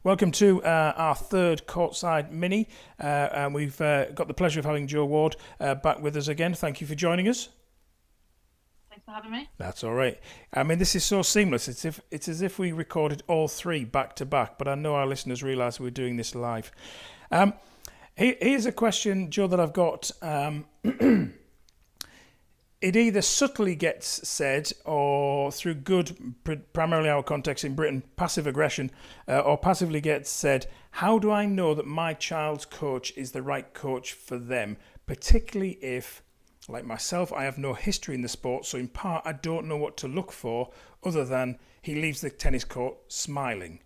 Welcome to our third Courtside Mini, and we've got the pleasure of having Joe Ward back with us again. Thank you for joining us. Thanks for having me. That's all right. I mean, this is so seamless. It's as if we recorded all three back to back, but I know our listeners realise we're doing this live. Here's a question, Joe, that I've got. It either subtly gets said or through good, primarily our context in Britain, passive aggression, or passively gets said, how do I know that my child's coach is the right coach for them? Particularly if, like myself, I have no history in the sport, so in part I don't know what to look for other than he leaves the tennis court smiling.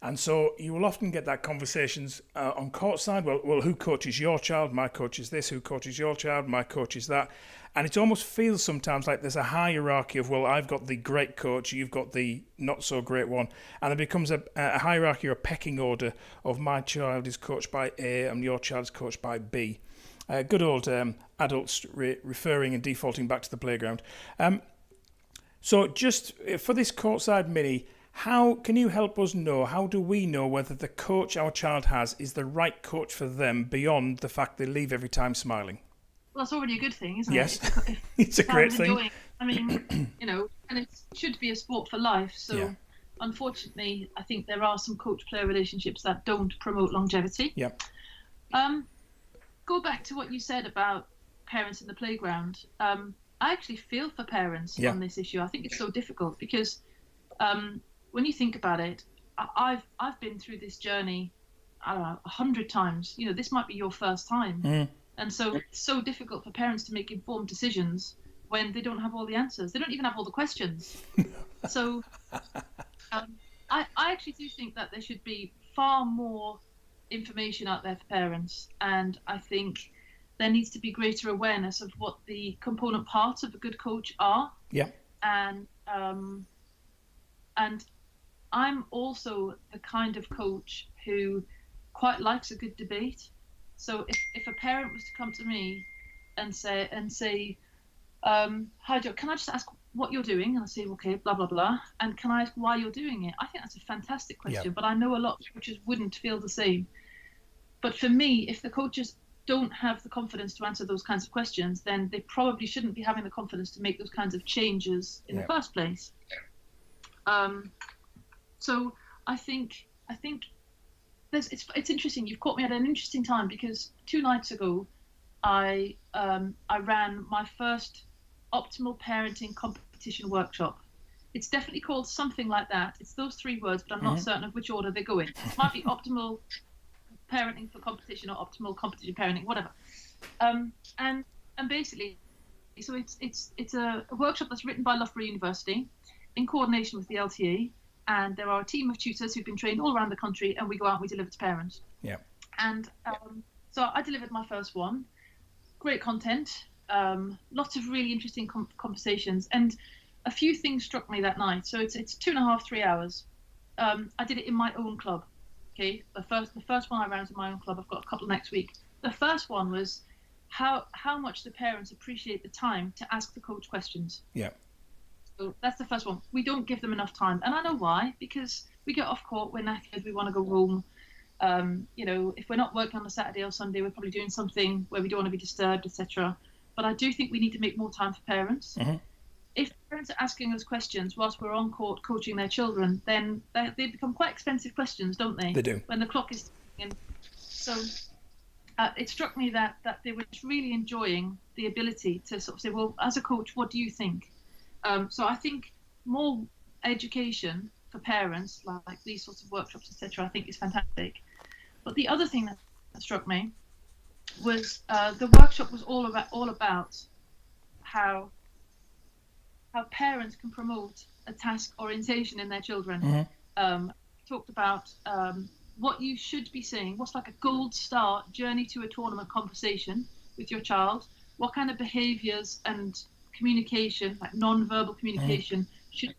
And so you will often get that conversations on courtside. Well, who coaches your child? My coach is this. Who coaches your child? My coach is that. And it almost feels sometimes like there's a hierarchy of, well, I've got the great coach, you've got the not so great one. And there becomes a hierarchy or a pecking order of my child is coached by A and your child's coached by B. Good old adults referring and defaulting back to the playground. So just for this Courtside Mini, how can you help us know, how do we know whether the coach our child has is the right coach for them beyond the fact they leave every time smiling? Well, that's already a good thing, isn't Yes, it? If it's a great thing. enjoying, I mean, and it should be a sport for life. So, Unfortunately, I think there are some coach-player relationships that don't promote longevity. Yeah. Go back to what you said about parents in the playground. I actually feel for parents on this issue. I think it's so difficult because when you think about it, I've been through this journey, I don't know, 100 times. This might be your first time. And so it's so difficult for parents to make informed decisions when they don't have all the answers. They don't even have all the questions. So I actually do think that there should be far more information out there for parents. And I think there needs to be greater awareness of what the component parts of a good coach are. Yeah. And I'm also the kind of coach who quite likes a good debate. So if a parent was to come to me and say, hi Joe, can I just ask what you're doing? And I say, okay, blah, blah, blah. And can I ask why you're doing it? I think that's a fantastic question, but I know a lot of coaches wouldn't feel the same. But for me, if the coaches don't have the confidence to answer those kinds of questions, then they probably shouldn't be having the confidence to make those kinds of changes in the first place. So I think it's interesting. You've caught me at an interesting time because 2 nights ago, I ran my first optimal parenting competition workshop. It's definitely called something like that. It's those 3 words, but I'm not certain of which order they go in. It might be optimal parenting for competition or optimal competition parenting, whatever. And basically, so it's a workshop that's written by Loughborough University in coordination with the LTA. And there are a team of tutors who've been trained all around the country, and we go out and we deliver to parents. Yeah. And so I delivered my first one. Great content, lots of really interesting conversations, and a few things struck me that night. So it's 2.5, 3 hours. I did it in my own club. Okay, the first one I ran was in my own club. I've got a couple next week. The first one was how much the parents appreciate the time to ask the coach questions. Yeah. So that's the first one. We don't give them enough time. And I know why, because we get off court, we're knackered, we want to go home. If we're not working on a Saturday or Sunday, we're probably doing something where we don't want to be disturbed, etc. But I do think we need to make more time for parents. Mm-hmm. If parents are asking us questions whilst we're on court coaching their children, then they become quite expensive questions, don't they? They do. When the clock is ticking. So it struck me that they were really enjoying the ability to sort of say, well, as a coach, what do you think? So I think more education for parents, like these sorts of workshops, etc., I think is fantastic. But the other thing that struck me was the workshop was all about how parents can promote a task orientation in their children. Mm-hmm. Talked about what you should be saying, what's like a gold star journey to a tournament conversation with your child, what kind of behaviours and communication, like non-verbal communication, should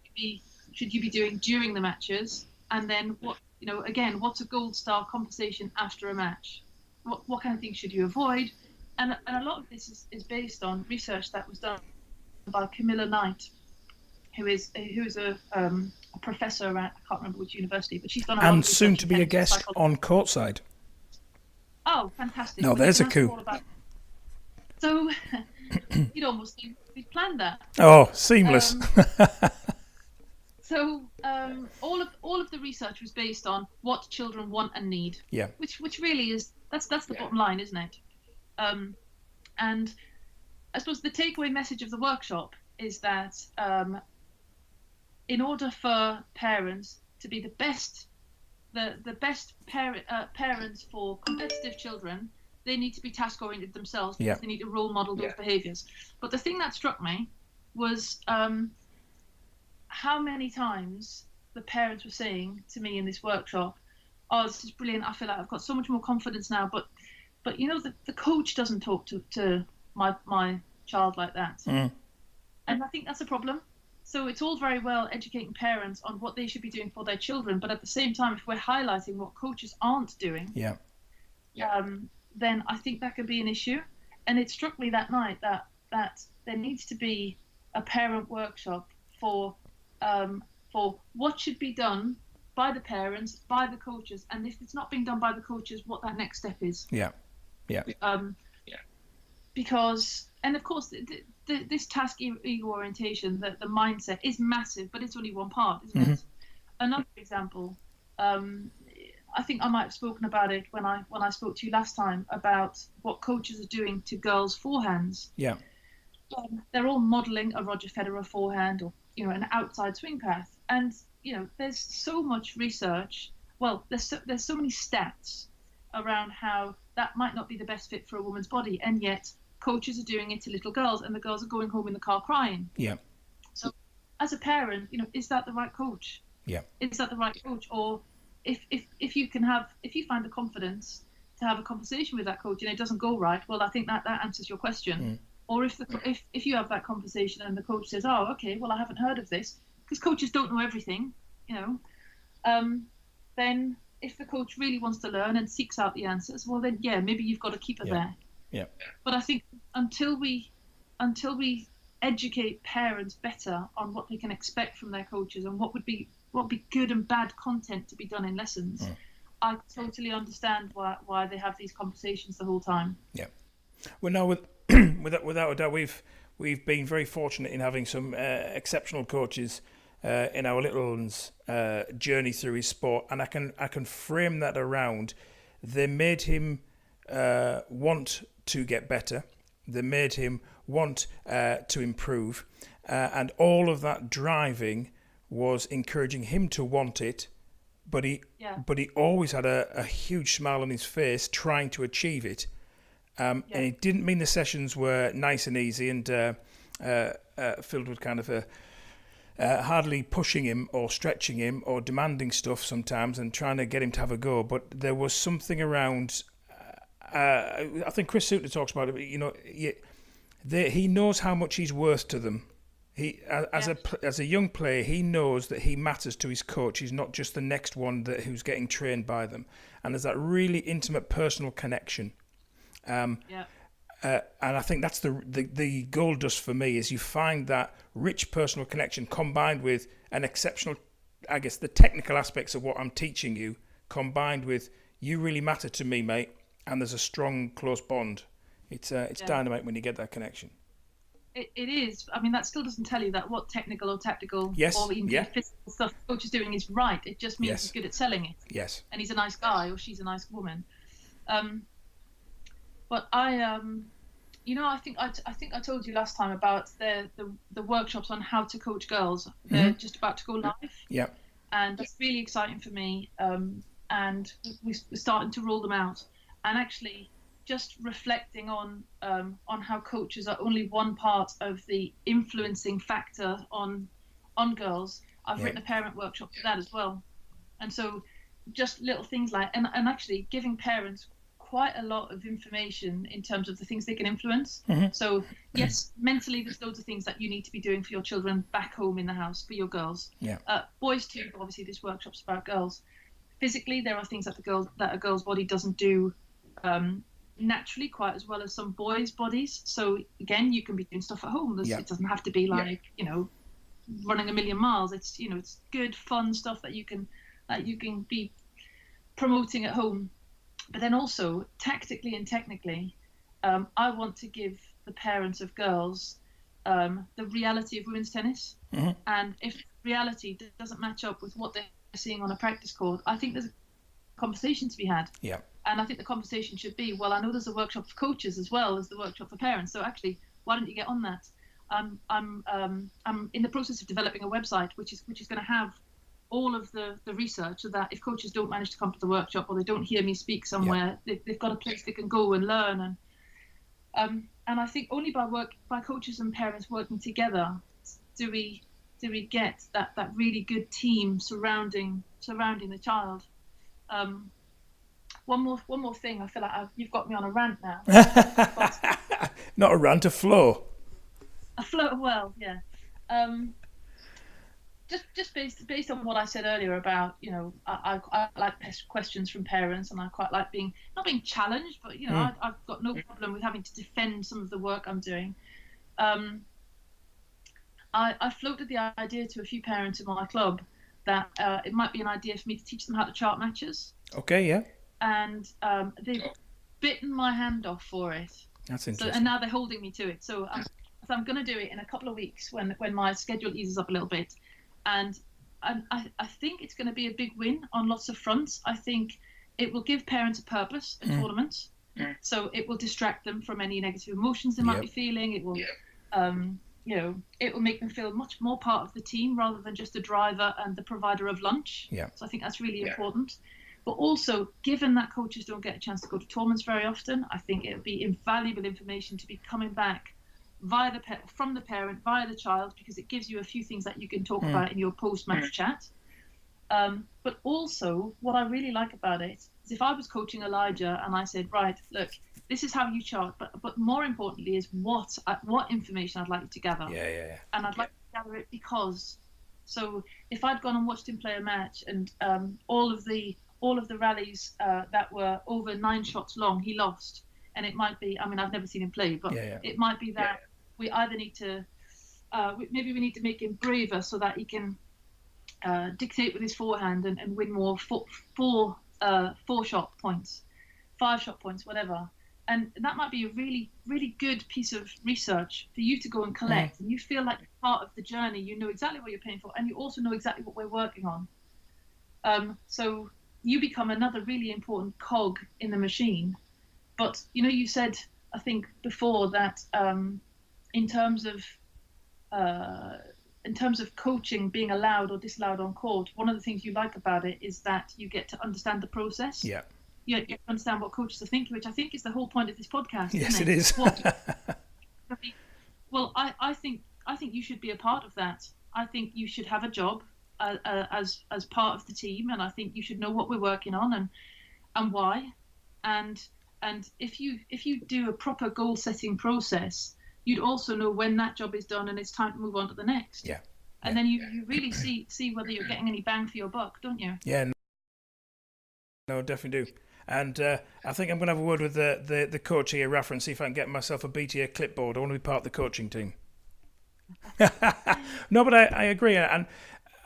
you be doing during the matches, and then what's a gold star conversation after a match? What kind of things should you avoid? And a lot of this is based on research that was done by Camilla Knight, who is a professor at, I can't remember which university, but she's done a lot And of soon research to in be a tennis guest psychology. on Courtside. Oh, fantastic! No, Well, you there's can a ask her coup. all about it. So you'd almost think we planned that. Oh, seamless. All of the research was based on what children want and need. Yeah. Which really is that's the bottom line, isn't it? And I suppose the takeaway message of the workshop is that in order for parents to be the best parents for competitive children, they need to be task oriented themselves because they need to role model those behaviours. But the thing that struck me was how many times the parents were saying to me in this workshop, "Oh, this is brilliant. I feel like I've got so much more confidence now." But you know, the coach doesn't talk to my child like that, and I think that's a problem. So it's all very well educating parents on what they should be doing for their children, but at the same time, if we're highlighting what coaches aren't doing, then I think that could be an issue. And it struck me that night that there needs to be a parent workshop for what should be done by the parents, by the coaches, and if it's not being done by the coaches, what that next step is. Because, and of course, this task ego orientation, the mindset is massive, but it's only one part, isn't it? Another example, I think I might have spoken about it when I spoke to you last time about what coaches are doing to girls' forehands. Yeah. They're all modelling a Roger Federer forehand or an outside swing path, and there's so much research. Well, there's so many stats around how that might not be the best fit for a woman's body, and yet coaches are doing it to little girls, and the girls are going home in the car crying. Yeah. So, as a parent, is that the right coach? Yeah. Is that the right coach? Or if you find the confidence to have a conversation with that coach and it doesn't go right, well, I think that answers your question. Or if you have that conversation and the coach says, "Oh, okay, well, I haven't heard of this," because coaches don't know everything, then if the coach really wants to learn and seeks out the answers, well, then maybe you've got to keep her there. Yeah. But I think until we educate parents better on what they can expect from their coaches and what would be good and bad content to be done in lessons, I totally understand why they have these conversations the whole time. Yeah. Well, now without a doubt, we've been very fortunate in having some exceptional coaches in our little one's journey through his sport, and I can frame that around. They made him want to get better. They made him want to improve, and all of that driving was encouraging him to want it. But he always had a huge smile on his face, trying to achieve it. And it didn't mean the sessions were nice and easy and filled with kind of hardly pushing him or stretching him or demanding stuff sometimes and trying to get him to have a go. But there was something around. I think Chris Suter talks about it. He knows how much he's worth to them. As a young player, he knows that he matters to his coach. He's not just the next one who's getting trained by them. And there's that really intimate personal connection. And I think that's the gold dust for me is you find that rich personal connection combined with an exceptional, I guess, the technical aspects of what I'm teaching you, combined with you really matter to me, mate, and there's a strong, close bond. It's dynamite when you get that connection. It is. I mean, that still doesn't tell you that what technical or tactical or even physical stuff the coach is doing is right. It just means he's good at selling it. Yes. And he's a nice guy or she's a nice woman. But I think I told you last time about the workshops on how to coach girls. They're just about to go live. Yeah. And that's really exciting for me. And we're starting to roll them out. And actually, just reflecting on how coaches are only one part of the influencing factor on girls. I've written a parent workshop for that as well. And so just little things like, and actually giving parents quite a lot of information in terms of the things they can influence. So yes, mentally there's loads of things that you need to be doing for your children back home in the house for your girls. Boys too, but obviously this workshop's about girls. Physically, there are things that a girl's body doesn't do naturally quite as well as some boys' bodies. So again, you can be doing stuff at home. It doesn't have to be like running a million miles. It's it's good, fun stuff that you can be promoting at home. But then also tactically and technically, I want to give the parents of girls the reality of women's tennis. Mm-hmm. And if reality doesn't match up with what they're seeing on a practice court, I think there's a conversation to be had. Yeah. And I think the conversation should be, well, I know there's a workshop for coaches as well as the workshop for parents. So actually, why don't you get on that? I'm in the process of developing a website which is going to have all of the research, so that if coaches don't manage to come to the workshop or they don't hear me speak somewhere, they've got a place they can go and learn. And I think only by coaches and parents working together do we get that really good team surrounding the child. One more thing. I feel like you've got me on a rant now. Not a rant, a flow. A flow, well, yeah. Just based on what I said earlier about, I like questions from parents, and I quite like not being challenged, but I've got no problem with having to defend some of the work I'm doing. I floated the idea to a few parents in my club that it might be an idea for me to teach them how to chart matches. Okay, yeah. And they've bitten my hand off for it. That's interesting. So, and now they're holding me to it. So I'm going to do it in a couple of weeks when my schedule eases up a little bit. And I think it's going to be a big win on lots of fronts. I think it will give parents a purpose, a tournament. So it will distract them from any negative emotions they might be feeling. It will, it will make them feel much more part of the team rather than just the driver and the provider of lunch. Yeah. So I think that's really important. But also, given that coaches don't get a chance to go to tournaments very often, I think it would be invaluable information to be coming back from the parent via the child, because it gives you a few things that you can talk about in your post-match chat. But also, what I really like about it is if I was coaching Elijah and I said, right, look, this is how you chart, but more importantly is what information I'd like you to gather. Yeah. And I'd like to gather it because, so if I'd gone and watched him play a match and all of the rallies that were over 9 shots long, he lost. And it might be, I've never seen him play, but it might be that we either need to, maybe we need to make him braver so that he can dictate with his forehand and win more 4-shot points, 5-shot points, whatever. And that might be a really, really good piece of research for you to go and collect. And you feel like you're part of the journey. You know exactly what you're paying for, and you also know exactly what we're working on. So you become another really important cog in the machine. But, you said, I think, before that in terms of coaching being allowed or disallowed on court, one of the things you like about it is that you get to understand the process. Yeah. You understand what coaches are thinking, which I think is the whole point of this podcast. Yes, isn't it is. Well, I think you should be a part of that. I think you should have a job as part of the team, and I think you should know what we're working on and why. And if you do a proper goal setting process, you'd also know when that job is done and it's time to move on to the next. Yeah. And then you really see whether you're getting any bang for your buck, don't you? Yeah. No, definitely do. And I think I'm going to have a word with the coach here, Rafa, and see if I can get myself a BTA clipboard. I want to be part of the coaching team. No, but I agree. And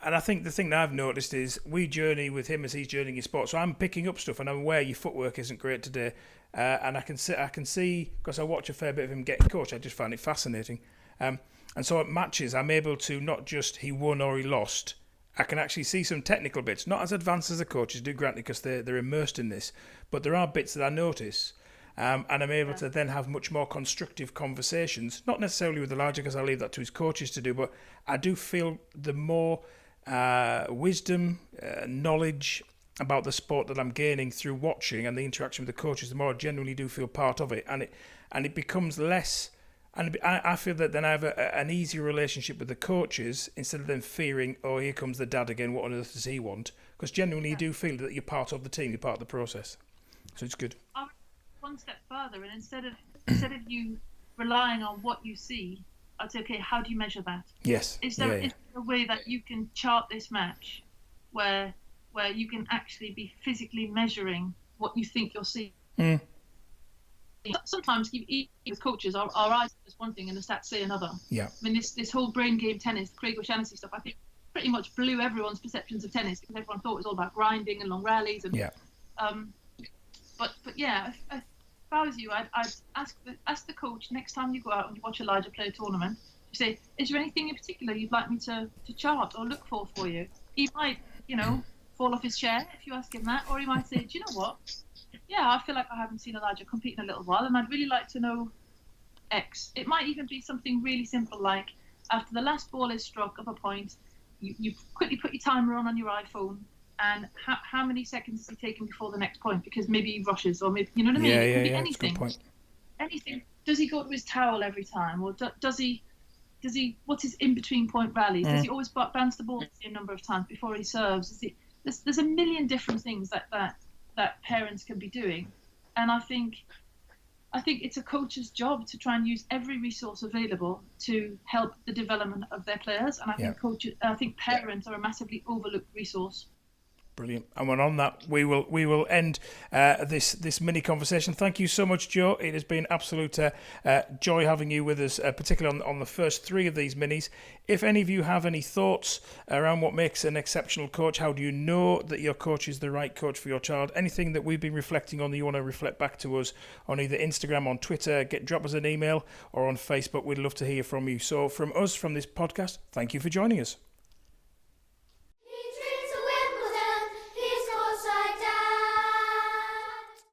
I think the thing that I've noticed is we journey with him as he's journeying in sport. So I'm picking up stuff, and I'm aware your footwork isn't great today. And I can see, because I watch a fair bit of him getting coached, I just find it fascinating. And so at matches, I'm able to not just he won or he lost. I can actually see some technical bits, not as advanced as the coaches do, granted, because they're immersed in this. But there are bits that I notice, and I'm able to then have much more constructive conversations, not necessarily with Elijah, because I leave that to his coaches to do, but I do feel the more wisdom, knowledge about the sport that I'm gaining through watching and the interaction with the coaches, the more I genuinely do feel part of it, and it becomes less. And I feel that then I have an easier relationship with the coaches instead of them fearing, oh, here comes the dad again, what on earth does he want? Because genuinely you do feel that you're part of the team, you're part of the process. So it's good. I would go one step further, and instead of you relying on what you see, I'd say, okay, how do you measure that? Yes. Is there a way that you can chart this match where you can actually be physically measuring what you think you're seeing? sometimes even as coaches, our eyes say one thing and the stats say another. Yeah. I mean, this whole brain game tennis, the Craig O'Shaughnessy stuff, I think pretty much blew everyone's perceptions of tennis because everyone thought it was all about grinding and long rallies. And, Yeah. But yeah, if I was you, I'd ask the coach next time you go out and you watch a larger player tournament. You say, is there anything in particular you'd like me to chart or look for you? He might, fall off his chair if you ask him that, or he might say, do you know what? Yeah, I feel like I haven't seen Elijah compete in a little while, and I'd really like to know X. It might even be something really simple like, after the last ball is struck of a point, you quickly put your timer on your iPhone, and how many seconds is he taking before the next point? Because maybe he rushes, or maybe, you know what I mean? It could be anything. That's a good point. Anything. Does he go to his towel every time, or does he? What's his in-between point rallies? Does he always bounce the ball the same number of times before he serves? There's a million different things that parents can be doing, and I think it's a coach's job to try and use every resource available to help the development of their players. And I think parents are a massively overlooked resource. Brilliant. And on that, we will end this mini conversation. Thank you so much, Joe. It has been absolute joy having you with us, particularly on the first three of these minis. If any of you have any thoughts around what makes an exceptional coach, how do you know that your coach is the right coach for your child? Anything that we've been reflecting on that you want to reflect back to us on either Instagram, on Twitter, drop us an email, or on Facebook. We'd love to hear from you. So from us, from this podcast, thank you for joining us.